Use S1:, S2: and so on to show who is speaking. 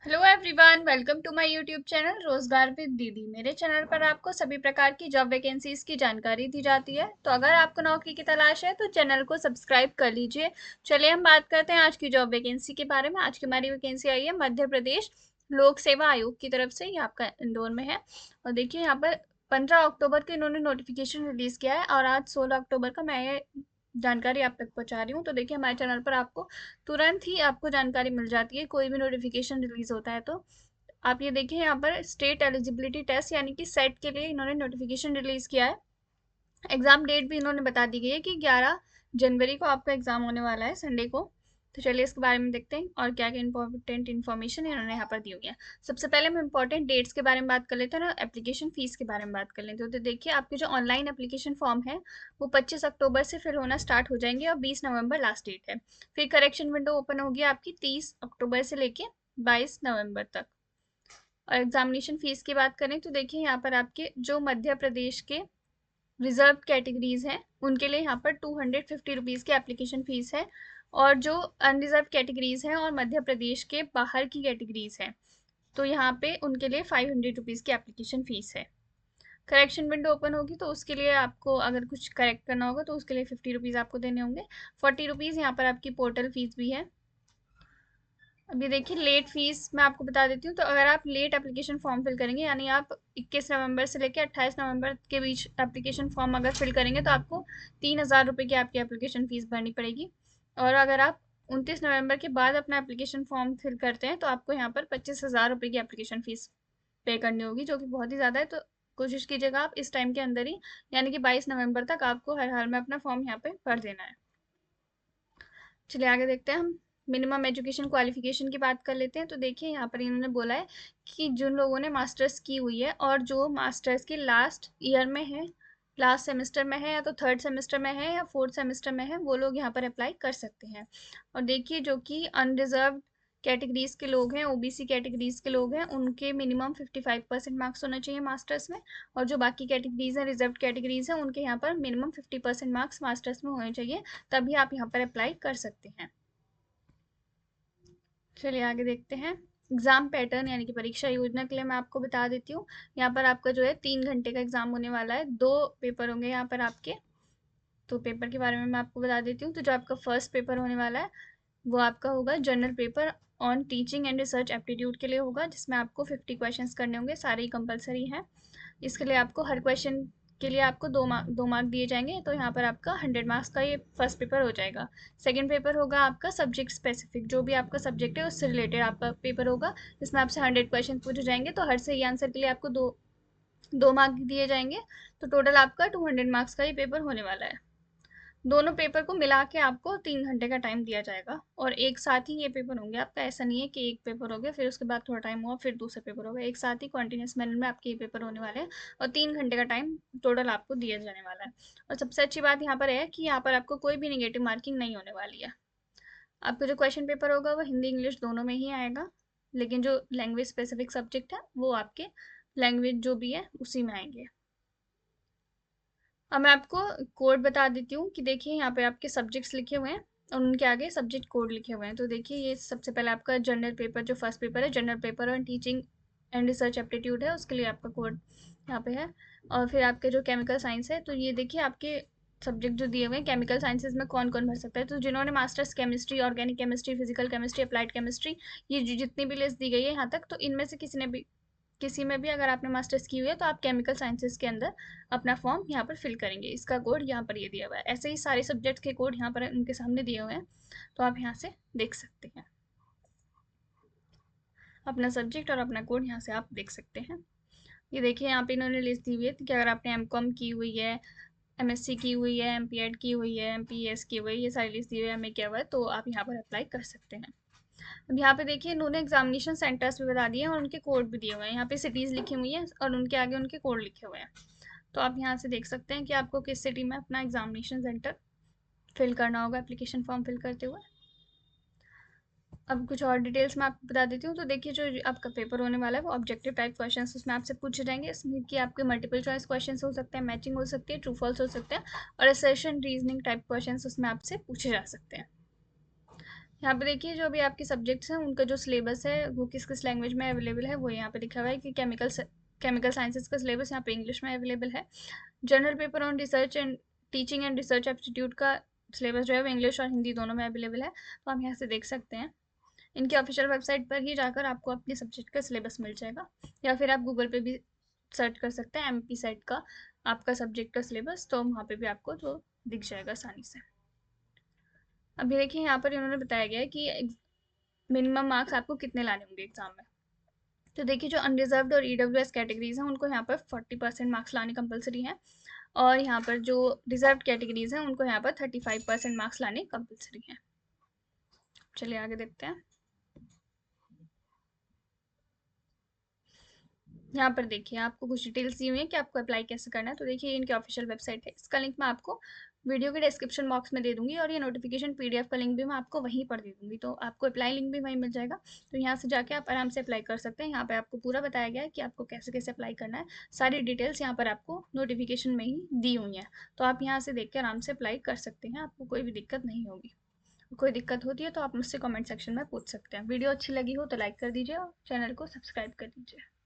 S1: Hello everyone, welcome to my YouTube channel रोजगार with दीदी। मेरे चैनल पर आपको सभी प्रकार की जॉब वैकेंसीज की जानकारी दी जाती है। तो अगर आपको नौकरी की तलाश है तो चैनल को सब्सक्राइब कर लीजिए। चलिए हम बात करते हैं आज की जॉब वैकेंसी के बारे में। आज की हमारी वैकेंसी आई है मध्य प्रदेश लोक सेवा आयोग की तरफ से। ये आपका इंदौर में है। और देखिए यहाँ पर 15 अक्टूबर को इन्होंने नोटिफिकेशन रिलीज किया है और आज 16 अक्टूबर का मैं ये जानकारी आप तक पहुंचा रही हूँ। तो देखिए हमारे चैनल पर आपको तुरंत ही आपको जानकारी मिल जाती है कोई भी नोटिफिकेशन रिलीज होता है। तो आप ये देखिए यहाँ पर स्टेट एलिजिबिलिटी टेस्ट यानी कि सेट के लिए इन्होंने नोटिफिकेशन रिलीज किया है। एग्जाम डेट भी इन्होंने बता दी गई है कि 11 जनवरी को आपका एग्जाम होने वाला है, संडे को। तो चलिए इसके बारे में देखते हैं और क्या क्या इंपॉर्टेंट इन्फॉर्मेशन इन्होंने यहाँ पर दी हुई है। सबसे पहले हम इंपॉर्टेंट डेट्स के बारे में बात कर लेते हैं ना, एप्लीकेशन फीस के बारे में बात कर लेते हैं। तो देखिए आपके जो ऑनलाइन एप्लीकेशन फॉर्म है वो 25 अक्टूबर से फिल होना स्टार्ट हो जाएंगे और 20 नवंबर लास्ट डेट है। फिर करेक्शन विंडो ओपन होगी आपकी 30 अक्टूबर से लेके 22 नवंबर तक। और एग्जामिनेशन फीस की बात करें तो देखिए यहाँ पर आपके जो मध्य प्रदेश के रिजर्व कैटेगरीज हैं उनके लिए यहाँ पर 250 रुपीज़ की एप्लीकेशन फ़ीस है। और जो अनरिजर्व कैटेगरीज हैं और मध्य प्रदेश के बाहर की कैटेगरीज हैं तो यहाँ पे उनके लिए 500 रुपीज़ की एप्लीकेशन फ़ीस है। करेक्शन विंडो ओपन होगी तो उसके लिए आपको अगर कुछ करेक्ट करना होगा तो उसके लिए 50 रुपीज़ आपको देने होंगे। 40 रुपीज़ यहाँ पर आपकी पोर्टल फीस भी है। अभी देखिए लेट फीस मैं आपको बता देती हूँ। तो अगर आप लेट एप्लीकेशन फॉर्म फिल करेंगे यानी आप 21 नवंबर से लेकर 28 नवंबर के बीच एप्लीकेशन फॉर्म अगर फिल करेंगे तो आपको 3000 रुपये की आपकी एप्लीकेशन फीस भरनी पड़ेगी। और अगर आप 29 नवंबर के बाद अपना एप्लीकेशन फॉर्म फिल करते हैं तो आपको यहाँ पर 25,000 रुपये की एप्लीकेशन फीस पे करनी होगी, जो कि बहुत ही ज़्यादा है। तो कोशिश कीजिएगा आप इस टाइम के अंदर ही यानी कि 22 नवंबर तक आपको हर हाल में अपना फॉर्म यहाँ पे भर देना है। चलिए आगे देखते हैं हम। मिनिमम एजुकेशन क्वालिफिकेशन की बात कर लेते हैं। तो देखिए यहाँ पर इन्होंने बोला है कि जिन लोगों ने मास्टर्स की हुई है और जो मास्टर्स के लास्ट ईयर में है, लास्ट सेमेस्टर में है या तो थर्ड सेमेस्टर में है या फोर्थ सेमेस्टर में है, वो लोग यहाँ पर अप्लाई कर सकते हैं। और देखिए जो कि अनरिजर्व कैटेगरीज के लोग हैं, ओबीसी कैटेगरीज के लोग हैं, उनके मिनिमम 55% मार्क्स होना चाहिए मास्टर्स में। और जो बाकी कैटेगरीज हैं, रिजर्व कैटेगरीज हैं, उनके यहाँ पर मिनिमम 50% मार्क्स मास्टर्स में होने चाहिए, तभी आप यहाँ पर अप्लाई कर सकते हैं। चलिए आगे देखते हैं। एग्जाम पैटर्न यानी कि परीक्षा योजना के लिए मैं आपको बता देती हूँ। यहाँ पर आपका जो है 3 घंटे का एग्जाम होने वाला है, 2 पेपर होंगे यहाँ पर आपके। तो पेपर के बारे में मैं आपको बता देती हूँ। तो जो आपका फर्स्ट पेपर होने वाला है वो आपका होगा general paper on teaching and research aptitude के लिए होगा, जिसमें आपको 50 क्वेश्चंस करने होंगे, सारे ही कंपलसरी हैं। इसके लिए आपको हर क्वेश्चन के लिए आपको 2 मार्क दिए जाएंगे। तो यहाँ पर आपका 100 मार्क्स का ये फर्स्ट पेपर हो जाएगा। सेकंड पेपर होगा आपका सब्जेक्ट स्पेसिफिक, जो भी आपका सब्जेक्ट है उससे रिलेटेड आपका पेपर होगा। इसमें आपसे 100 क्वेश्चन पूछे जाएंगे, तो हर सही आंसर के लिए आपको दो दो मार्क दिए जाएंगे। तो टोटल आपका 200 मार्क्स का ये पेपर होने वाला है। दोनों पेपर को मिला के आपको 3 घंटे का टाइम दिया जाएगा और एक साथ ही ये पेपर होंगे आपका। ऐसा नहीं है कि एक पेपर हो गया फिर उसके बाद थोड़ा टाइम हुआ फिर दूसरा पेपर होगा, एक साथ ही कॉन्टिन्यूस मैनर में आपके ये पेपर होने वाले हैं। और 3 घंटे का टाइम टोटल आपको दिया जाने वाला है। और सबसे अच्छी बात यहाँ पर है कि यहाँ पर आपको कोई भी निगेटिव मार्किंग नहीं होने वाली है। आपका जो क्वेश्चन पेपर होगा वो हिंदी इंग्लिश दोनों में ही आएगा, लेकिन जो लैंग्वेज स्पेसिफिक सब्जेक्ट है वो आपके लैंग्वेज जो भी है उसी में आएंगे। अब मैं आपको कोड बता देती हूँ कि देखिए यहाँ पे आपके सब्जेक्ट्स लिखे हुए हैं और उनके आगे सब्जेक्ट कोड लिखे हुए हैं। तो देखिए ये सबसे पहले आपका जनरल पेपर, जो फर्स्ट पेपर है जनरल पेपर और टीचिंग एंड रिसर्च एप्टीट्यूड है, उसके लिए आपका कोड यहाँ पे है। और फिर आपके जो केमिकल साइंस है, तो ये देखिए आपके सब्जेक्ट जो दिए हुए हैं केमिकल साइंसेज में कौन कौन भर सकता है। तो जिन्होंने masters chemistry, organic chemistry, physical chemistry, applied chemistry, ये जितनी भी लिस्ट दी गई है यहाँ तक, तो इनमें से किसी में भी अगर आपने मास्टर्स की हुई है तो आप केमिकल साइंसेज के अंदर अपना फॉर्म यहाँ पर फिल करेंगे। इसका कोड यहाँ पर ये दिया हुआ है। ऐसे ही सारे सब्जेक्ट्स के कोड यहाँ पर उनके सामने दिए हुए हैं, तो आप यहाँ से देख सकते हैं अपना सब्जेक्ट और अपना कोड यहाँ से आप देख सकते हैं। ये देखिए यहाँ पे इन्होंने लिस्ट दी हुई है कि अगर आपने एमकॉम की हुई है, एमएससी की हुई है, एमपीएड की हुई है, एमपीएस की हुई है, ये सारी लिस्ट दी हुई है एमए किया हुआ है, तो आप यहाँ पर अप्लाई कर सकते हैं। अब यहाँ पे देखिए इन्होंने एग्जामिनेशन सेंटर्स भी बता दिए हैं और उनके कोड भी दिए हुए हैं। यहाँ पे सिटीज़ लिखी हुई हैं और उनके आगे उनके कोड लिखे हुए हैं। तो आप यहाँ से देख सकते हैं कि आपको किस सिटी में अपना एग्जामिनेशन सेंटर फिल करना होगा एप्लीकेशन फॉर्म फिल करते हुए। अब कुछ और डिटेल्स मैं आपको बता देती हूँ। तो देखिए जो आपका पेपर होने वाला है वो ऑब्जेक्टिव टाइप क्वेश्चंस उसमें आपसे पूछे जाएंगे। इसमें कि आपके मल्टीपल चॉइस क्वेश्चंस हो सकते हैं, मैचिंग हो सकती है, ट्रू फॉल्स हो सकते हैं और असर्शन रीजनिंग टाइप क्वेश्चंस उसमें आपसे पूछे जा सकते हैं। यहाँ पे देखिए जो भी आपके सब्जेक्ट्स हैं उनका जो सिलेबस है वो किस किस लैंग्वेज में अवेलेबल है वो यहाँ पे लिखा हुआ है कि केमिकल साइंसेज का सिलेबस यहाँ पे इंग्लिश में अवेलेबल है। General paper on research and teaching and research aptitude का सिलेबस जो है वो इंग्लिश और हिंदी दोनों में अवेलेबल है, तो हम यहाँ से देख सकते हैं। इनकी ऑफिशियल वेबसाइट पर ही जाकर आपको अपने सब्जेक्ट का सिलेबस मिल जाएगा, या फिर आप गूगल पे भी सर्च कर सकते हैं एमपी सेट का आपका सब्जेक्ट का सिलेबस, तो वहाँ पे भी आपको तो दिख जाएगा आसानी से। अभी देखिए यहाँ पर इन्होंने बताया गया है कि मिनिमम मार्क्स आपको कितने लाने होंगे एग्जाम में। तो देखिए जो अनरिजर्व्ड और ईडब्ल्यूएस कैटेगरीज हैं उनको यहाँ पर 40% मार्क्स लाने कंपलसरी हैं, और यहाँ पर जो रिजर्व कैटेगरीज हैं उनको यहाँ पर 35% मार्क्स लाने कंपलसरी हैं। चलिए आगे देखते हैं। यहाँ पर देखिए आपको कुछ डिटेल्स दी हुई है कि आपको अप्लाई कैसे करना है। तो देखिए इनकी ऑफिशियल वेबसाइट है, इसका लिंक मैं आपको वीडियो के डिस्क्रिप्शन बॉक्स में दे दूंगी, और ये नोटिफिकेशन पीडीएफ का लिंक भी मैं आपको वहीं पर दे दूंगी, तो आपको अप्लाई लिंक भी वहीं मिल जाएगा। तो यहाँ से जाके आप आराम से अप्लाई कर सकते हैं। यहाँ पे आपको पूरा बताया गया है कि आपको कैसे कैसे अप्लाई करना है, सारी डिटेल्स यहाँ पर आपको नोटिफिकेशन में ही दी हुई हैं। तो आप यहाँ से देख के आराम से अप्लाई कर सकते हैं, आपको कोई भी दिक्कत नहीं होगी। कोई दिक्कत होती है तो आप मुझसे कमेंट सेक्शन में पूछ सकते हैं। वीडियो अच्छी लगी हो तो लाइक कर दीजिए और चैनल को सब्सक्राइब कर दीजिए।